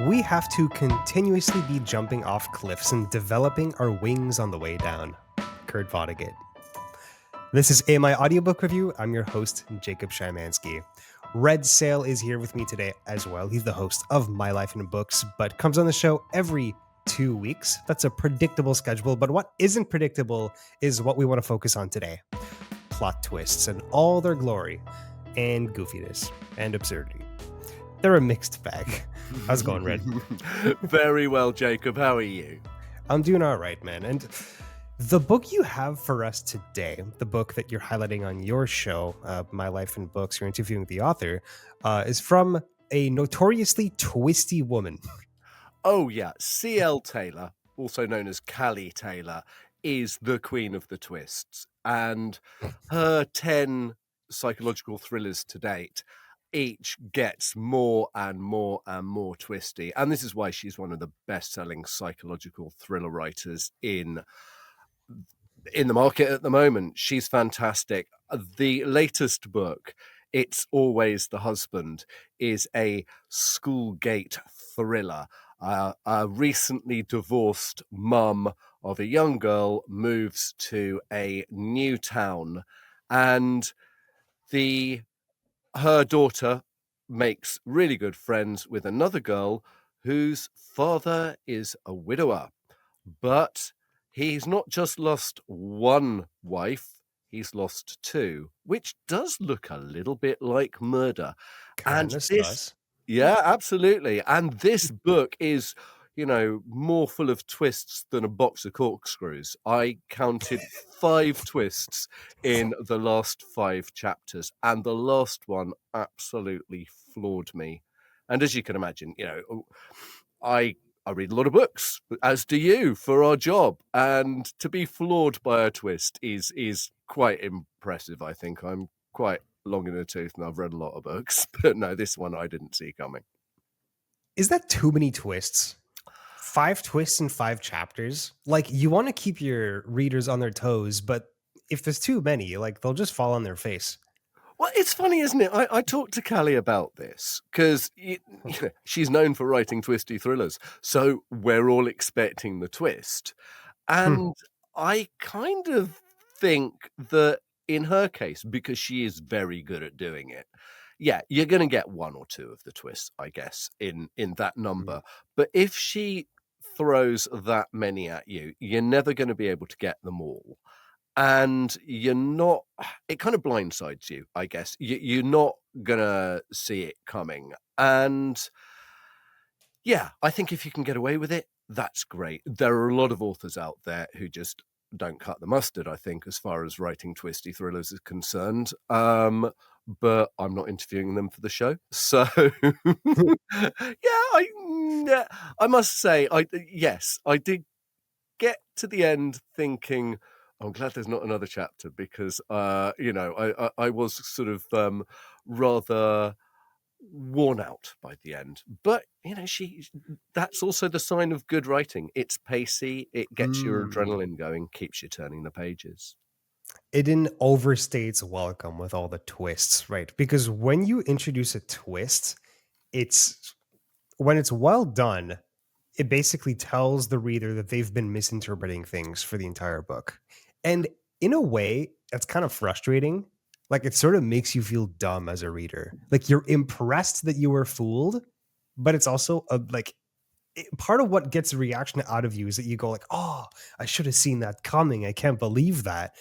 We have to continuously be jumping off cliffs and developing our wings on the way down. Kurt Vonnegut. This is AMI Audiobook Review. I'm your host, Jacob Shymanski. Red Szell is here with me today as well. He's the host of My Life in Books, but comes on the show every 2 weeks. That's a predictable schedule, but what isn't predictable is what we want to focus on today. Plot twists and all their glory, and goofiness, and absurdity. They're a mixed bag. How's it going, Red? Very well, Jacob. How are you? I'm doing all right, man. And the book you have for us today, the book that you're highlighting on your show, My Life in Books, you're interviewing the author, is from a notoriously twisty woman. Oh, yeah. C.L. Taylor, also known as Callie Taylor, is the queen of the twists. And her 10 psychological thrillers to date each gets more and more and more twisty. And this is why she's one of the best-selling psychological thriller writers in the market at the moment. She's fantastic. The latest book, It's Always the Husband, is a schoolgate thriller. A recently divorced mum of a young girl moves to a new town, and her daughter makes really good friends with another girl whose father is a widower. But he's not just lost one wife, he's lost two, which does look a little bit like murder. And Kinda this, sus. yeah, absolutely. And this book is, more full of twists than a box of corkscrews. I counted 5 twists in the last 5 chapters, and the last one absolutely floored me. And as you can imagine, I read a lot of books, as do you, for our job, and to be floored by a twist is quite impressive. I think I'm quite long in the tooth, and I've read a lot of books, but no, this one I didn't see coming. Is that too many twists? 5 twists in 5 chapters? Like, you want to keep your readers on their toes, but if there's too many, like, they'll just fall on their face. Well, it's funny, isn't it? I talked to Callie about this because she's known for writing twisty thrillers, so we're all expecting the twist. And I kind of think that in her case, because she is very good at doing it, yeah, you're going to get 1 or 2 of the twists, I guess, in that number. But if she throws that many at you, you're never going to be able to get them all. And it kind of blindsides you, I guess. You're not gonna see it coming. And yeah, I think if you can get away with it, that's great. There are a lot of authors out there who just don't cut the mustard, I think, as far as writing twisty thrillers is concerned. But I'm not interviewing them for the show. So yeah, I must say, yes, I did get to the end thinking, I'm glad there's not another chapter because, I was sort of rather worn out by the end. But, that's also the sign of good writing. It's pacey, it gets your adrenaline going, keeps you turning the pages. It didn't overstay its welcome with all the twists, right? Because when you introduce a twist, when it's well done, it basically tells the reader that they've been misinterpreting things for the entire book. And in a way, that's kind of frustrating. Like, it sort of makes you feel dumb as a reader. Like, you're impressed that you were fooled, but it's also part of what gets a reaction out of you is that you go like, "Oh, I should have seen that coming. I can't believe that."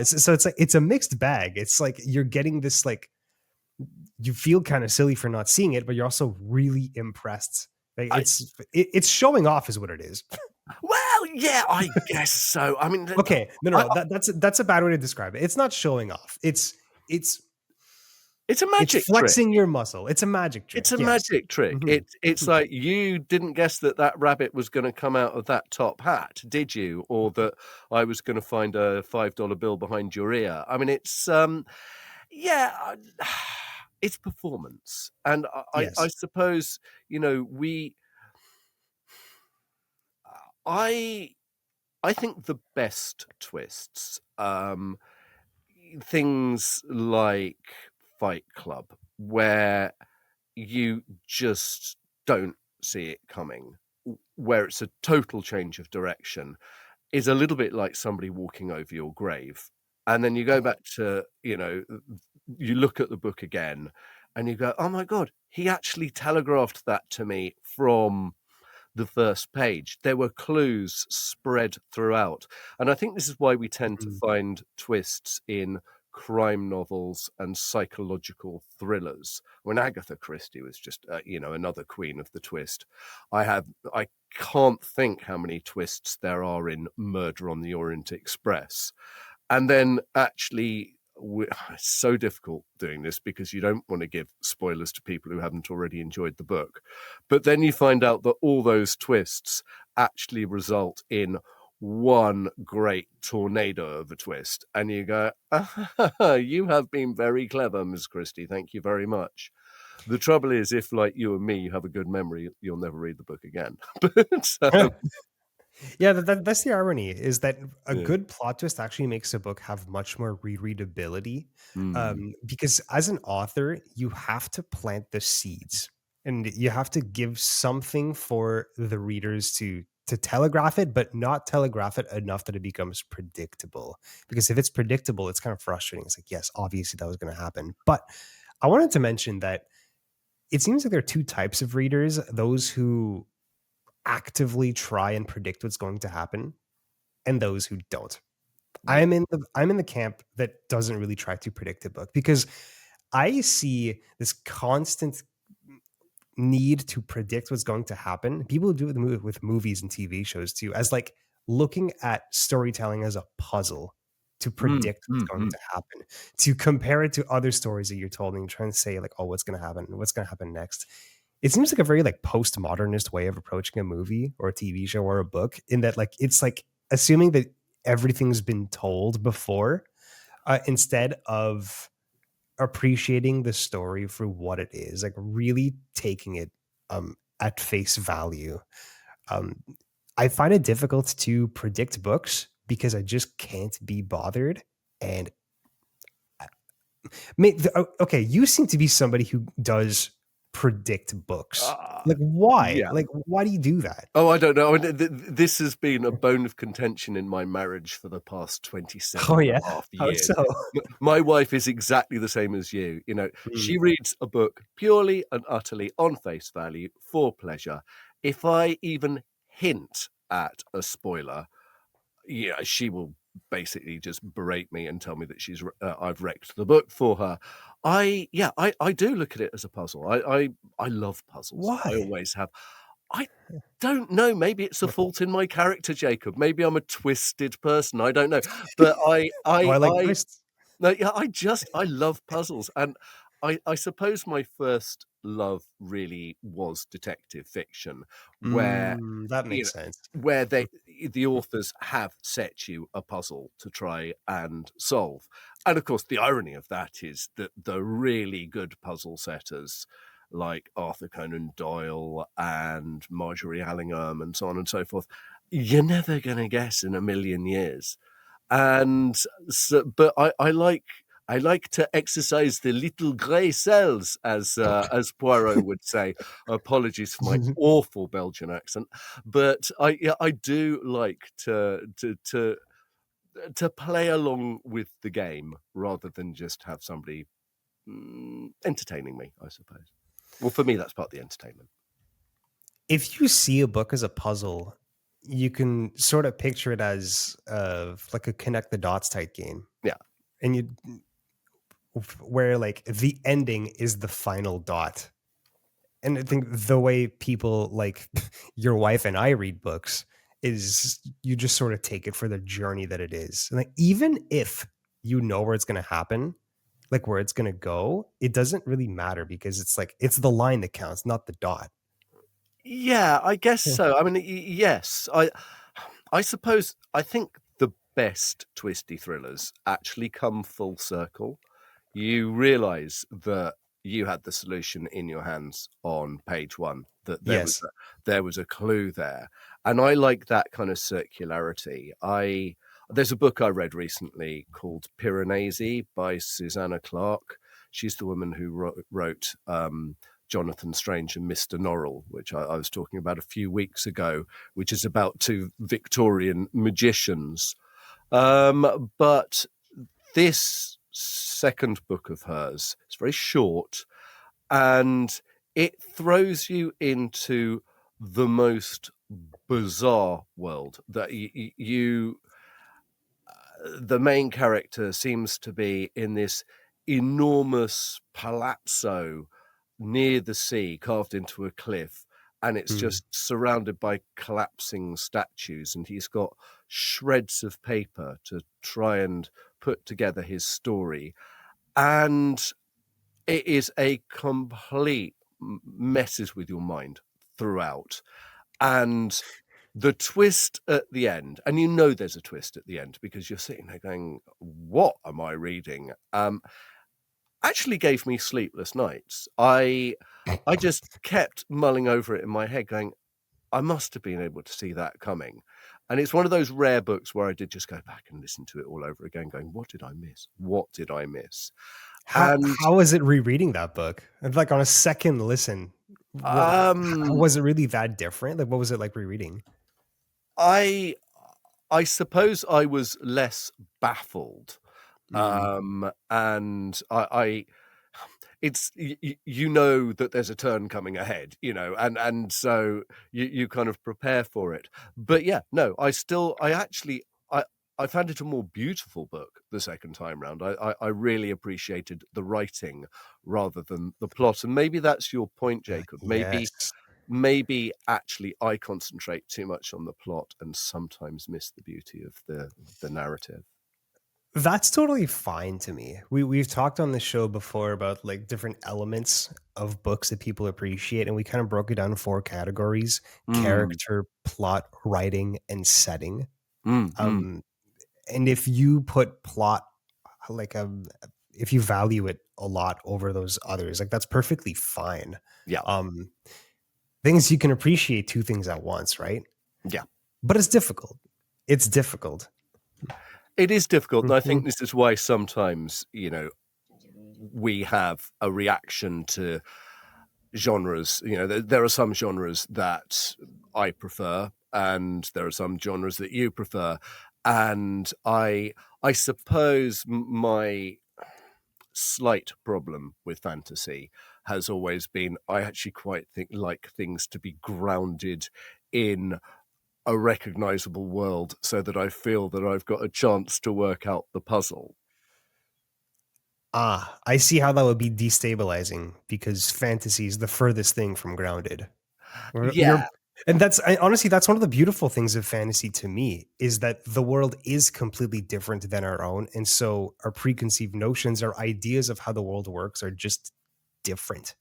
So it's like it's a mixed bag. It's like you're getting this like you feel kind of silly for not seeing it, but you're also really impressed. Like, it's showing off, is what it is. Well, yeah, I guess so. I mean, Okay, no. That's a bad way to describe it. It's not showing off. It's it's a magic trick. flexing your muscle. It's a magic trick. It's a Yes. magic trick. Mhm. It's like, you didn't guess that rabbit was gonna come out of that top hat, did you? Or that I was gonna find a $5 bill behind your ear. I mean, it's, yeah, it's performance. And I Yes. suppose, we I think the best twists, things like Fight Club, where you just don't see it coming, where it's a total change of direction, is a little bit like somebody walking over your grave. And then you go back to, you look at the book again and you go, oh my God, he actually telegraphed that to me from the first page. There were clues spread throughout. And I think this is why we tend to Mhm. find twists in crime novels and psychological thrillers. When Agatha Christie was just, another queen of the twist. I can't think how many twists there are in Murder on the Orient Express. And then actually, it's so difficult doing this because you don't want to give spoilers to people who haven't already enjoyed the book. But then you find out that all those twists actually result in one great tornado of a twist. And you go, you have been very clever, Miss Christie. Thank you very much. The trouble is, if like you and me, you have a good memory, you'll never read the book again. But Yeah, that's the irony is that a yeah. good plot twist actually makes a book have much more rereadability. Mm. Because as an author, you have to plant the seeds and you have to give something for the readers to telegraph it, but not telegraph it enough that it becomes predictable. Because if it's predictable, it's kind of frustrating. It's like, yes, obviously that was going to happen. But I wanted to mention that it seems like there are two types of readers: those who actively try and predict what's going to happen, and those who don't. Yeah. I'm in the camp that doesn't really try to predict a book because I see this constant need to predict what's going to happen. People do it with movies and TV shows too, as like looking at storytelling as a puzzle to Mm, predict what's mm, going mm. to happen, to compare it to other stories that you're told, and you're trying to say like, oh, what's going to happen? What's going to happen next? It seems like a very like postmodernist way of approaching a movie or a TV show or a book, in that like it's like assuming that everything's been told before, instead of appreciating the story for what it is, like really taking it at face value. Um, I find it difficult to predict books because I just can't be bothered. And okay, you seem to be somebody who does predict books. Uh, Like why? yeah. Like why do you do that? Oh, I don't know. I mean, this has been a bone of contention in my marriage for the past Oh 27 and yeah, a half how years. so? My wife is exactly the same as you. Mm, She reads a book purely and utterly on face value for pleasure. If I even hint at a spoiler, yeah, she will basically just berate me and tell me that I've wrecked the book for her. I do look at it as a puzzle. I love puzzles. I why? always have. I don't know. Maybe it's a fault in my character, Jacob. Maybe I'm a twisted person. I don't know. But Oh, I like twists. no, yeah, I love puzzles, and I suppose my first love really was detective fiction, where That you makes know sense. where the authors have set you a puzzle to try and solve. And of course, the irony of that is that the really good puzzle setters like Arthur Conan Doyle and Marjorie Allingham and so on and so forth, you're never going to guess in a million years. And so, but I like to exercise the little grey cells, as Poirot would say. Apologies for my awful Belgian accent, but I do like to play along with the game rather than just have somebody entertaining me, I suppose. Well, for me, that's part of the entertainment. If you see a book as a puzzle, you can sort of picture it as like a connect the dots type game, Yeah. and you where like the ending is the final dot. And I think the way people like your wife and I read books is you just sort of take it for the journey that it is. And like even if you know where it's going to happen, like where it's going to go, it doesn't really matter because it's like it's the line that counts, not the dot. Yeah, I guess so. I mean, yes, I suppose I think the best twisty thrillers actually come full circle. You realize that you had the solution in your hands on page one, that Yes. there was a clue there. And I like that kind of circularity. There's a book I read recently called Piranesi by Susanna Clarke. She's the woman who wrote Jonathan Strange and Mr. Norrell, which I was talking about a few weeks ago, which is about two Victorian magicians. But this second book of hers, it's very short, and it throws you into the most bizarre world that the main character seems to be in this enormous palazzo near the sea, carved into a cliff, and it's Mm. just surrounded by collapsing statues, and he's got shreds of paper to try and put together his story. And it is a complete messes with your mind throughout. And the twist at the end, and you know there's a twist at the end because you're sitting there going, "What am I reading?" Actually gave me sleepless nights. I just kept mulling over it in my head, going, "I must have been able to see that coming." And it's one of those rare books where I did just go back and listen to it all over again, going, "What did I miss? What did I miss?" And How is it rereading that book? And like on a second listen, um, was it really that different? Like, what was it like rereading? I I suppose I was less baffled. Mm. And I it's you know that there's a turn coming ahead, and so you kind of prepare for it. But yeah, no, I found it a more beautiful book the second time round. I really appreciated the writing rather than the plot, and maybe that's your point, Jacob. Yes. Maybe actually I concentrate too much on the plot and sometimes miss the beauty of the narrative. That's totally fine to me. We've talked on the show before about like different elements of books that people appreciate, and we kind of broke it down in four categories: Mm, character, plot, writing, and setting. mm, mm. Um, and if you put plot like if you value it a lot over those others, like that's perfectly fine. Yeah, Um, things you can appreciate two things at once, right? yeah. But it's difficult. It's difficult. It is difficult, and I Mhm. think this is why sometimes, we have a reaction to genres. There are some genres that I prefer, and there are some genres that you prefer. And I suppose my slight problem with fantasy has always been I actually quite like things to be grounded in a recognizable world so that I feel that I've got a chance to work out the puzzle. Ah, I see how that would be destabilizing because fantasy is the furthest thing from grounded. You're Yeah, and honestly, that's one of the beautiful things of fantasy to me is that the world is completely different than our own, and so our preconceived notions, our ideas of how the world works are just different.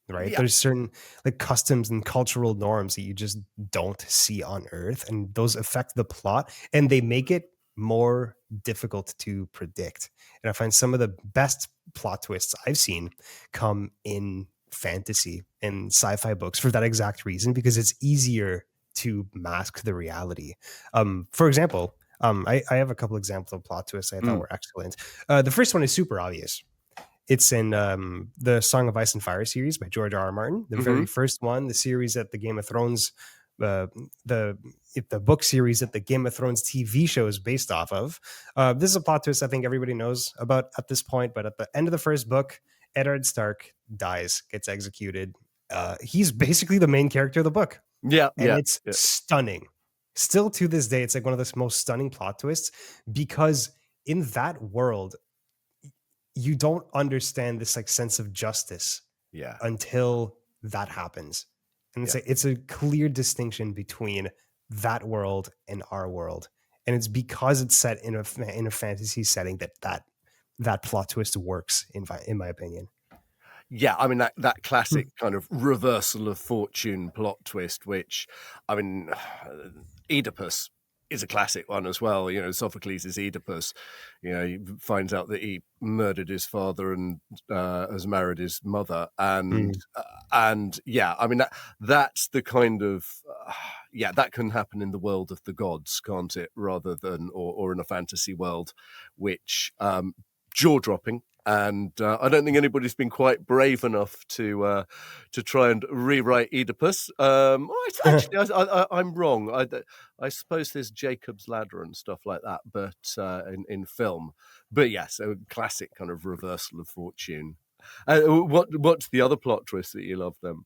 Right? yeah, There's certain like customs and cultural norms that you just don't see on Earth, and those affect the plot, and they make it more difficult to predict. And I find some of the best plot twists I've seen come in fantasy and sci-fi books for that exact reason, because it's easier to mask the reality. For example, I have a couple examples of plot twists I thought mm, were excellent. The first one is super obvious. It's in the Song of Ice and Fire series by George R. R. Martin, the mhm, very first one, the series that the Game of Thrones, uh, the the book series that the Game of Thrones TV show is based off of. This is a plot twist I think everybody knows about at this point, but at the end of the first book, Eddard Stark dies, gets executed. He's basically the main character of the book, yeah, and yeah, it's yeah, stunning. Still to this day, it's like one of the most stunning plot twists because in that world, you don't understand this like sense of justice yeah, until that happens. And yeah. it's a clear distinction between that world and our world. And it's because it's set in a fantasy setting that plot twist works in my opinion. Yeah, I mean, that Hmm. classic kind of reversal of fortune plot twist, which, I mean, Oedipus is a classic one as well. Sophocles is Oedipus. He finds out that he murdered his father and has married his mother, Mm. and yeah, I mean that's the kind of yeah, that can happen in the world of the gods, can't it? Rather than or in a fantasy world, which jaw dropping And I don't think anybody's been quite brave enough to try and rewrite Oedipus. Actually, I'm wrong. I suppose there's Jacob's Ladder and stuff like that, but in film. But yes, a classic kind of reversal of fortune. What's the other plot twist that you love then?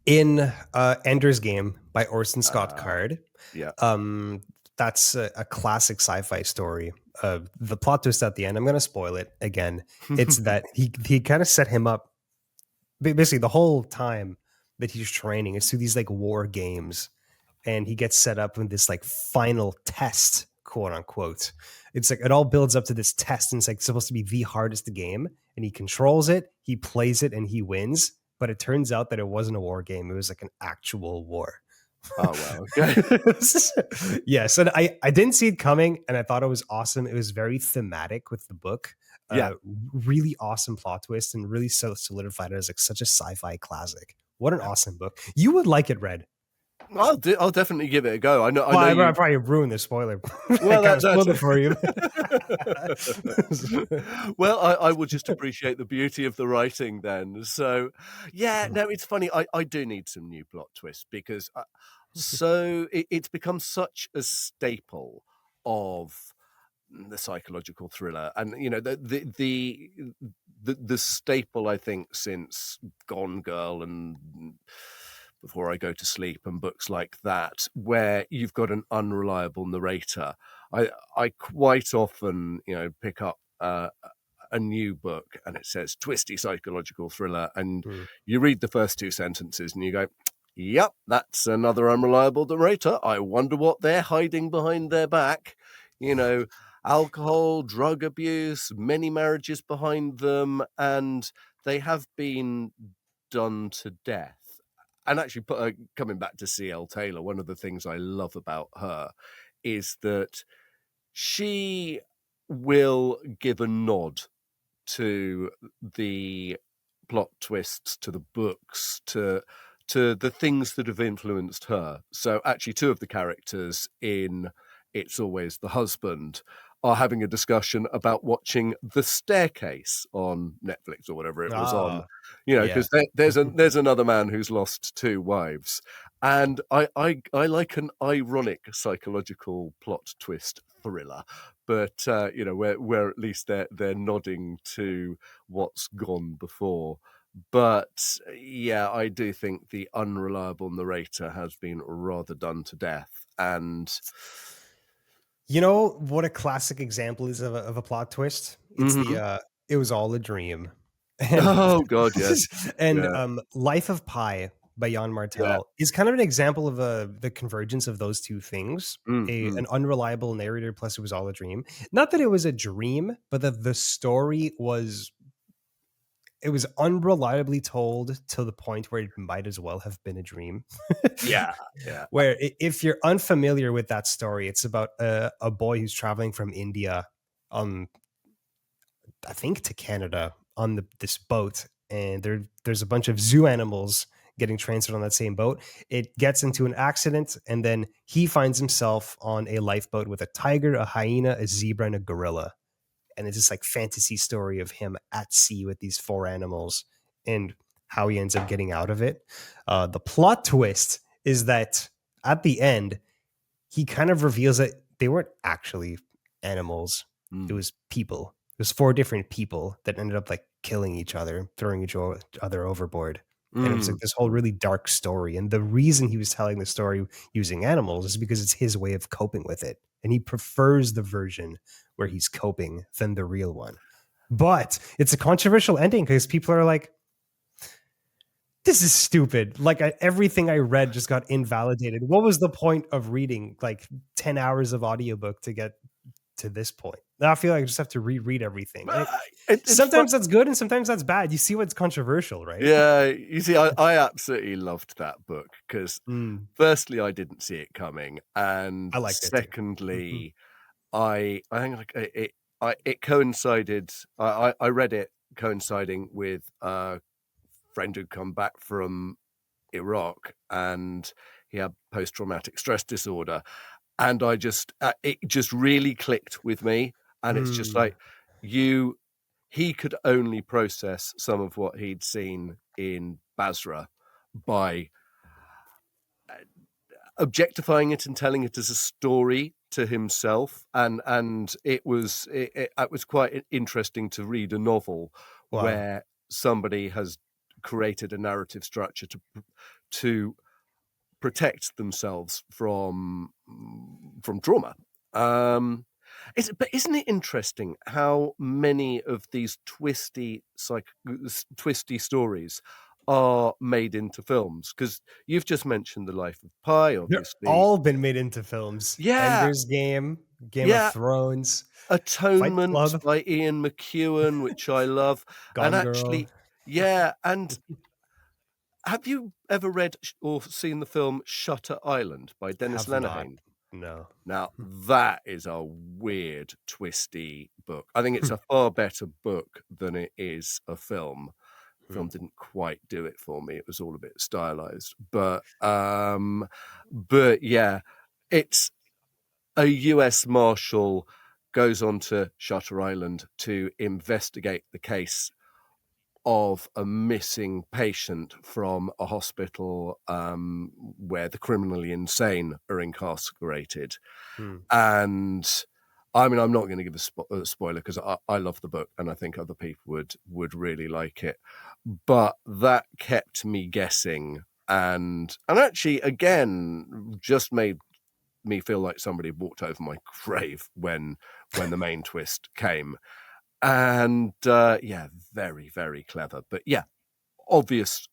In Ender's Game by Orson Scott Uh, Card, yeah. um, that's a classic sci-fi story. The plot twist at the end, I'm going to spoil it again. It's that he kind of set him up basically the whole time that he's training is through these like war games, and he gets set up in this like final test, quote unquote. It's like it all builds up to this test, and it's like supposed to be the hardest game, and he controls it, he plays it, and he wins. But it turns out that it wasn't a war game; it was like an actual war. Oh wow. Okay. Yes, and I didn't see it coming, and I thought it was awesome. It was very thematic with the book. Yeah. Really awesome plot twist, and really so solidified it as like such a sci-fi classic. What an awesome book! You would like it, Red. I'll definitely give it a go. I know Well, I you. probably ruined the spoiler. I Well, kind of that's spoiled it for you. well, I will just appreciate the beauty of the writing then. So, yeah, no, it's funny. I do need some new plot twists because it's become such a staple of the psychological thriller, and you know the staple, I think, since Gone Girl and Before I Go to Sleep and books like that, where you've got an unreliable narrator. I quite often, pick up a new book and it says twisty psychological thriller, and Mm. you read the first two sentences and you go, yep, that's another unreliable narrator. I wonder what they're hiding behind their back. You know, alcohol, drug abuse, many marriages behind them, and they have been done to death. And actually, coming back to C.L. Taylor, one of the things I love about her is that she will give a nod to the plot twists, to the books, to the things that have influenced her. So actually, two of the characters in It's Always the Husband are having a discussion about watching The Staircase on Netflix or whatever it was on, Ah, yeah. because there's another man who's lost two wives, and I like an ironic psychological plot twist thriller, but where at least they're nodding to what's gone before. But yeah, I do think the unreliable narrator has been rather done to death, and You know what a classic example is of a plot twist? It's mhm. the it was all a dream. And Oh god, yes, and yeah, Life of Pi by Yann yeah, Martel is kind of an example of the convergence of those two things. mm. An unreliable narrator plus it was all a dream. Not that it was a dream, but that the story was it was unreliably told to the point where it might as well have been a dream. Yeah, yeah, Where if you're unfamiliar with that story, it's about a boy who's traveling from India, um, I think to Canada on this boat, and there's a bunch of zoo animals getting transferred on that same boat. It gets into an accident, and then he finds himself on a lifeboat with a tiger, a hyena, a zebra, and a gorilla. And it's this like fantasy story of him at sea with these four animals and how he ends up getting out of it. The plot twist is that at the end, he kind of reveals that they weren't actually animals. It mm, was people. It was four different people that ended up like killing each other, throwing each other overboard. And it was like this whole mm. really dark story. And the reason he was telling the story using animals is because it's his way of coping with it. And he prefers the version where he's coping than the real one. But it's a controversial ending because people are like, this is stupid. Like everything I read just got invalidated. What was the point of reading like 10 hours of audiobook to get to this point? Now I feel like I just have to reread everything. And It's fun. sometimes that's good and sometimes that's bad. You see what's controversial, right? Yeah, you see, I absolutely loved that book because, Mm, firstly, I didn't see it coming, and I liked it too. Mhm. secondly, I think like it coincided. I read it coinciding with a friend who'd come back from Iraq, and he had post traumatic stress disorder, and it just really clicked with me, and it's just Mm, like you. he could only process some of what he'd seen in Basra by objectifying it and telling it as a story to himself, and it was quite interesting to read a novel Wow. where somebody has created a narrative structure to protect themselves from trauma. But isn't it interesting how many of these twisty stories are made into films? Because you've just mentioned the life of Pi, They're obviously. all been made into films. Yeah, Ender's Game, Game of yeah. Thrones, Fight Atonement Club, by Ian McEwan, which I love, and Gone Girl. actually, yeah. And have you ever read or seen the film Shutter Island by Dennis Have not. Lenihan? No. Now, that is a weird, twisty book. I think it's a far better book than it is a film. Film didn't quite do it for me. It was all a bit stylized. But yeah, it's a US Marshal goes on to Shutter Island to investigate the case of a missing patient from a hospital where the criminally insane are incarcerated. Hmm. And I mean, I'm not going to give a spoiler because I love the book and I think other people would really like it. But that kept me guessing, and actually, again, just made me feel like somebody walked over my grave when the main twist came. And yeah, very, very clever. But yeah, obvious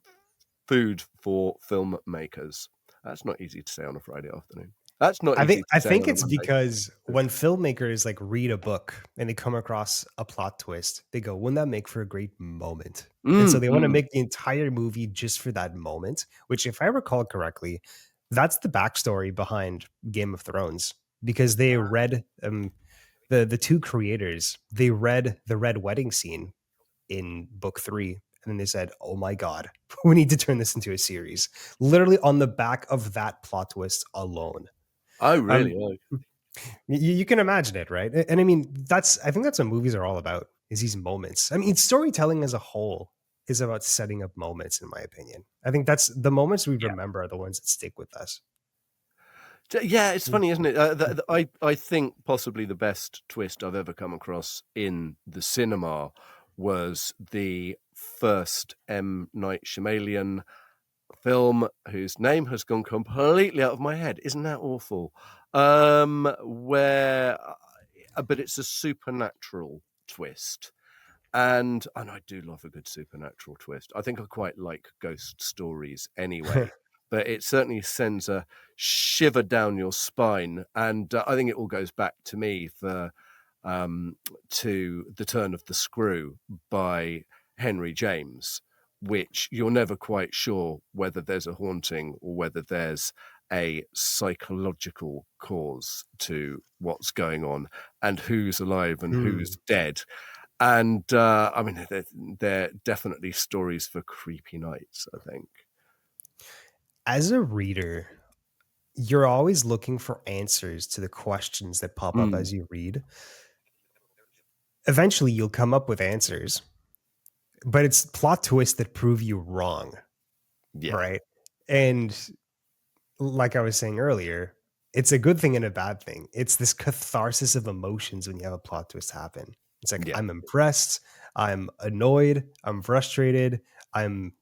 food for filmmakers. That's not easy to say on a Friday afternoon. That's not I easy think to I say think on a it's Monday. because when filmmakers like read a book and they come across a plot twist, they go, "Wouldn't that make for a great moment?" And so they want to Mm. make the entire movie just for that moment. Which, if I recall correctly, that's the backstory behind Game of Thrones because they read the two creators. They read the red wedding scene in book 3, and then they said, "Oh my god, we need to turn this into a series." Literally on the back of that plot twist alone. Oh, Um, really? Oh. you can imagine it, right? And I mean, I think that's what movies are all about, is these moments. I mean, storytelling as a whole is about setting up moments, in my opinion. I think that's the moments we Yeah. remember are the ones that stick with us. Yeah, it's Mm, funny, isn't it? I think possibly the best twist I've ever come across in the cinema was the first M. Night Shyamalan film, whose name has gone completely out of my head. Isn't that awful? Where, but it's a supernatural twist. And I do love a good supernatural twist. I think I quite like ghost stories anyway, but it certainly sends a shiver down your spine. And I think it all goes back to me to The Turn of the Screw by Henry James, which you're never quite sure whether there's a haunting or whether there's a psychological cause to what's going on and who's alive and mm. who's dead. And I mean, they're definitely stories for creepy nights, I think. As a reader, you're always looking for answers to the questions that pop up Mm, as you read. Eventually, you'll come up with answers, but it's plot twists that prove you wrong, yeah. right? And like I was saying earlier, it's a good thing and a bad thing. It's this catharsis of emotions when you have a plot twist happen. It's like, Yeah. I'm impressed, I'm annoyed, I'm frustrated, I'm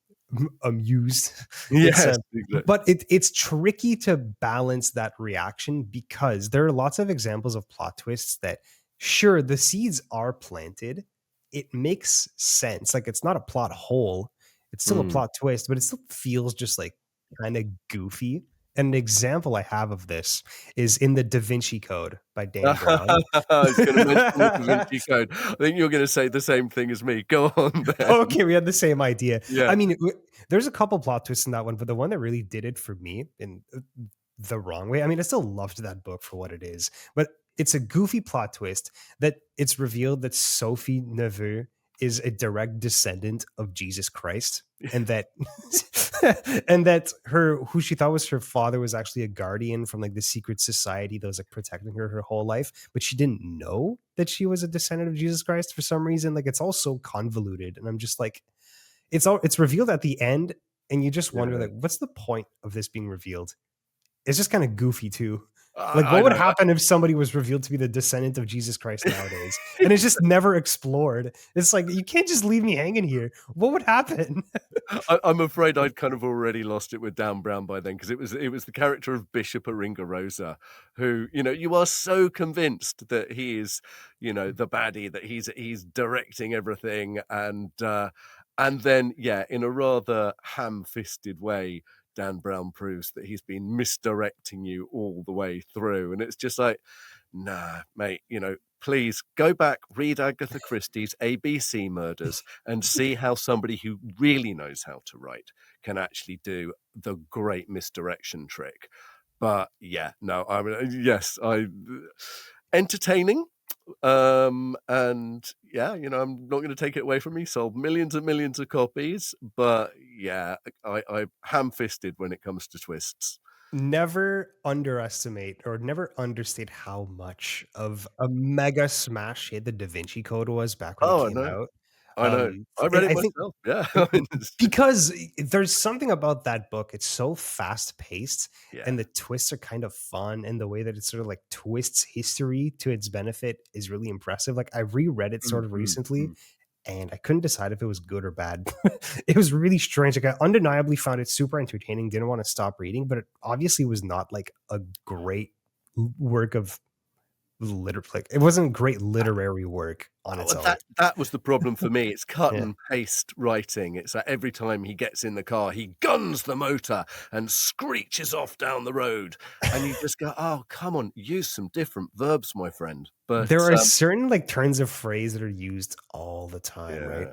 amused. It's Yes, exactly. but it's tricky to balance that reaction because there are lots of examples of plot twists that, sure, the seeds are planted. It makes sense. Like, it's not a plot hole. It's still a Mm. plot twist, but it still feels just like kind of goofy. An example I have of this is in the Da Vinci Code by Dan Brown. I was going to mention the Da Vinci Code. I think you're going to say the same thing as me. Go on then. Okay, we had the same idea. Yeah. I mean, there's a couple plot twists in that one, but the one that really did it for me in the wrong way. I mean, I still loved that book for what it is, but it's a goofy plot twist that it's revealed that Sophie Neveu is a direct descendant of Jesus Christ, and that And that who she thought was her father was actually a guardian from like the secret society that was like protecting her whole life, but she didn't know that she was a descendant of Jesus Christ for some reason. Like, it's all so convoluted, and I'm just like, it's revealed at the end, and you just wonder, Yeah. like, what's the point of this being revealed? It's just kind of goofy too. Like, I what would know. happen if somebody was revealed to be the descendant of Jesus Christ nowadays? And it's just never explored. It's like, you can't just leave me hanging here. What would happen? I'm afraid I'd kind of already lost it with Dan Brown by then, because it was the character of Bishop Aringarosa, who, you are so convinced that he is, the baddie, that he's directing everything, and then, yeah, in a rather ham-fisted way, Dan Brown proves that he's been misdirecting you all the way through, and it's just like, nah, mate, please go back, read Agatha Christie's ABC Murders, and see how somebody who really knows how to write can actually do the great misdirection trick. But yeah, no, I mean, yes, entertaining. And yeah, I'm not going to take it away from me. Sold millions and millions of copies, but yeah, I'm ham-fisted when it comes to twists. Never underestimate or never understate how much of a mega smash hit the Da Vinci Code was back when it Oh, I came know. out. I know. I read And it I think myself. Yeah. I mean, because there's something about that book. It's so fast paced, yeah. and the twists are kind of fun, and the way that it sort of like twists history to its benefit is really impressive. Like, I reread it Mm, sort of mm, recently, mm. and I couldn't decide if it was good or bad. It was really strange. Like, I undeniably found it super entertaining, didn't want to stop reading, but it obviously was not like a great work of like, it wasn't great literary work on its Oh, own. that was the problem for me. It's cut Yeah. and paste writing. It's like every time he gets in the car, he guns the motor and screeches off down the road, and you just go, "Oh, come on, use some different verbs, my friend." But, There are certain like turns of phrase that are used all the time, right?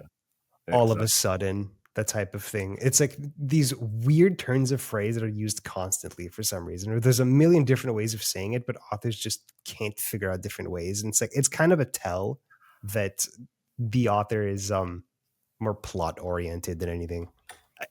yeah, All of a exactly. sudden, that type of thing. It's like these weird turns of phrase that are used constantly for some reason. Or there's a million different ways of saying it, but authors just can't figure out different ways. And it's like, it's kind of a tell that the author is more plot oriented than anything.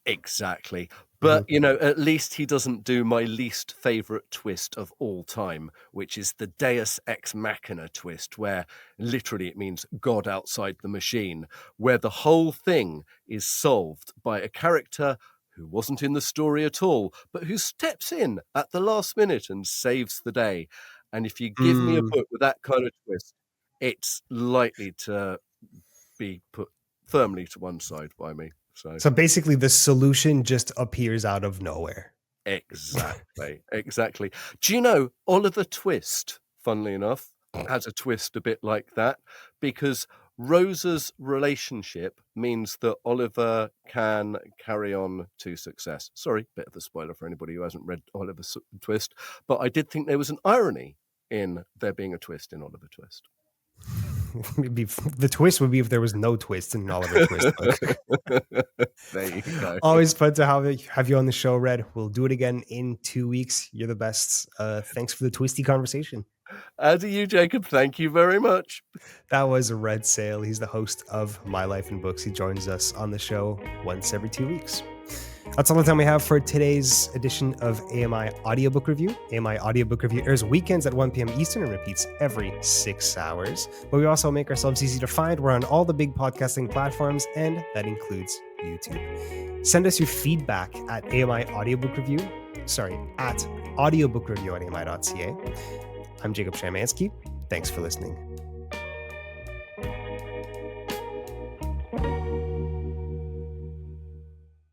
Exactly. Mhm. But, at least he doesn't do my least favorite twist of all time, which is the Deus Ex Machina twist, where literally it means God outside the machine, where the whole thing is solved by a character who wasn't in the story at all, but who steps in at the last minute and saves the day. And if you give me a Mm. book with that kind of twist, it's likely to be put firmly to one side by me. So. So basically, the solution just appears out of nowhere. Exactly, exactly. Do you know Oliver Twist, funnily enough, has a twist a bit like that, because Rosa's relationship means that Oliver can carry on to success. Sorry, bit of a spoiler for anybody who hasn't read Oliver Twist, but I did think there was an irony in there being a twist in Oliver Twist. Maybe the twist would be if there was no twist in an Oliver Twist book. There you go. Always fun to have you on the show, Red. We'll do it again in 2 weeks. You're the best. Thanks for the twisty conversation. As are you, Jacob. Thank you very much. That was Red Szell. He's the host of My Life in Books. He joins us on the show once every 2 weeks. That's all the time we have for today's edition of AMI Audiobook Review. AMI Audiobook Review airs weekends at 1 p.m. Eastern and repeats every 6 hours. But we also make ourselves easy to find. We're on all the big podcasting platforms, and that includes YouTube. Send us your feedback at AMI Audiobook Review. At audiobook review at AMI.ca. I'm Jacob Shymanski. Thanks for listening.